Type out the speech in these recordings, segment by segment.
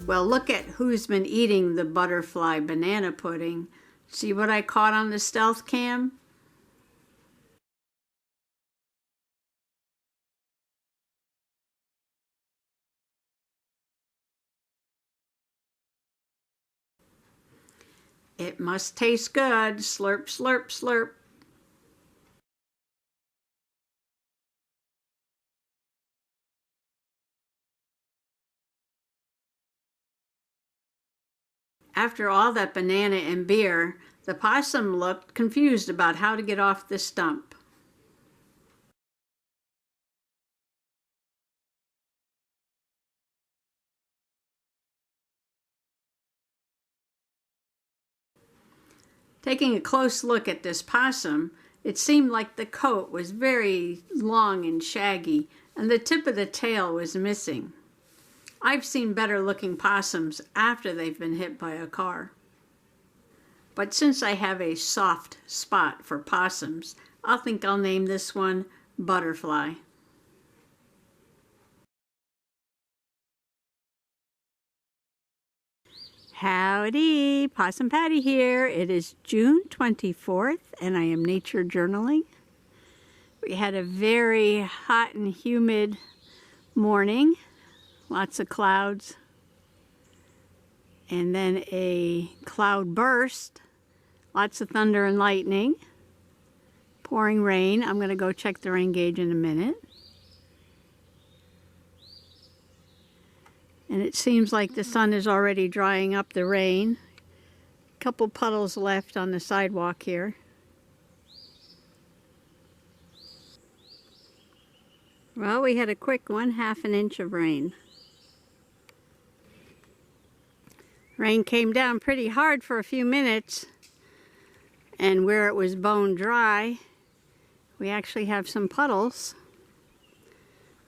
Well, look at who's been eating the butterfly banana pudding. See what I caught on the stealth cam? It must taste good. Slurp, slurp, slurp. After all that banana and beer, the possum looked confused about how to get off the stump. Taking a close look at this possum, it seemed like the coat was very long and shaggy, and the tip of the tail was missing. I've seen better looking possums after they've been hit by a car. But since I have a soft spot for possums, I think I'll name this one Butterfly. Howdy, Possum Patty here. It is June 24th and I am nature journaling. We had a very hot and humid morning. Lots of clouds, and then a cloud burst, lots of thunder and lightning, pouring rain. I'm going to go check the rain gauge in a minute. And it seems like the sun is already drying up the rain. A couple puddles left on the sidewalk here. Well, we had a quick 1/2 an inch of rain. Rain came down pretty hard for a few minutes, and where it was bone dry, we actually have some puddles,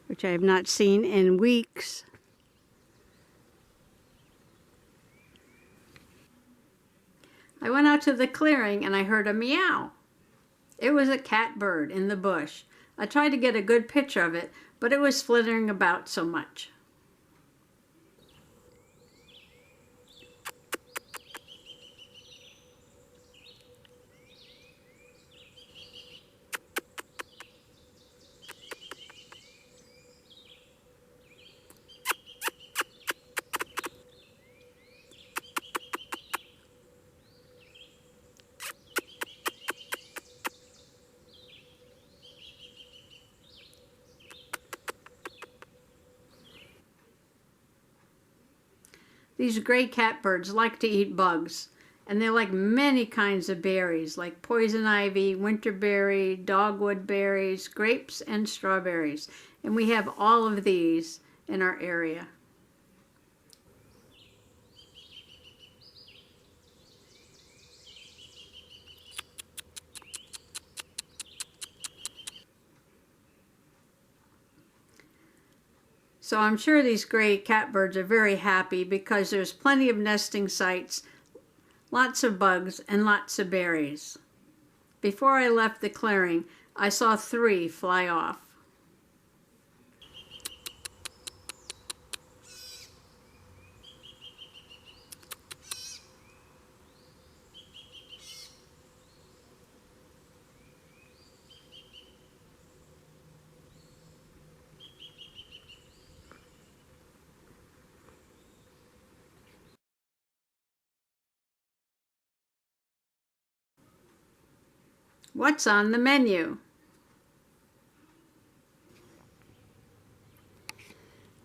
which I have not seen in weeks. I went out to the clearing and I heard a meow. It was a catbird in the bush. I tried to get a good picture of it, but it was flittering about so much. These gray catbirds like to eat bugs, and they like many kinds of berries, like poison ivy, winterberry, dogwood berries, grapes, and strawberries. And we have all of these in our area. So I'm sure these gray catbirds are very happy because there's plenty of nesting sites, lots of bugs, and lots of berries. Before I left the clearing, I saw 3 fly off. What's on the menu?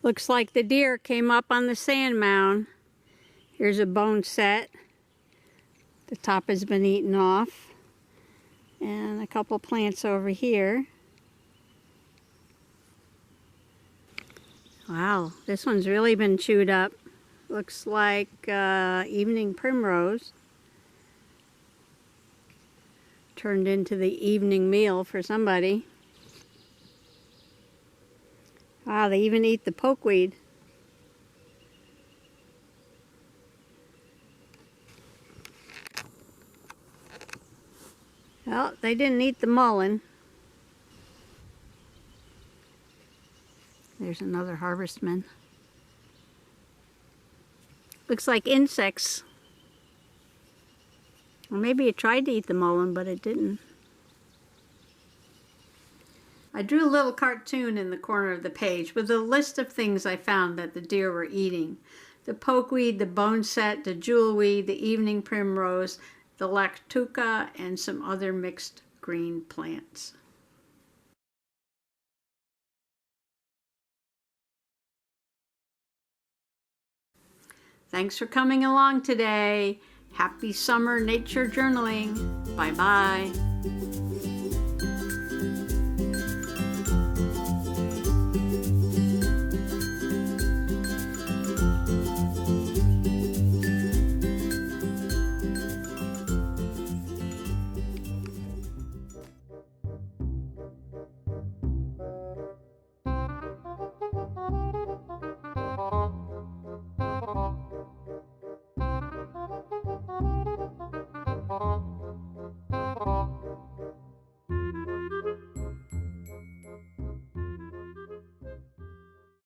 Looks like the deer came up on the sand mound. Here's a bone set. The top has been eaten off. And a couple plants over here. Wow, this one's really been chewed up. Looks like evening primrose. Turned into the evening meal for somebody. Wow, they even eat the pokeweed. Well, they didn't eat the mullein. There's another harvestman. Looks like insects. Or maybe it tried to eat the mullein, but it didn't. I drew a little cartoon in the corner of the page with a list of things I found that the deer were eating. The pokeweed, the boneset, the jewelweed, the evening primrose, the lactuca, and some other mixed green plants. Thanks for coming along today. Happy summer nature journaling. Bye-bye.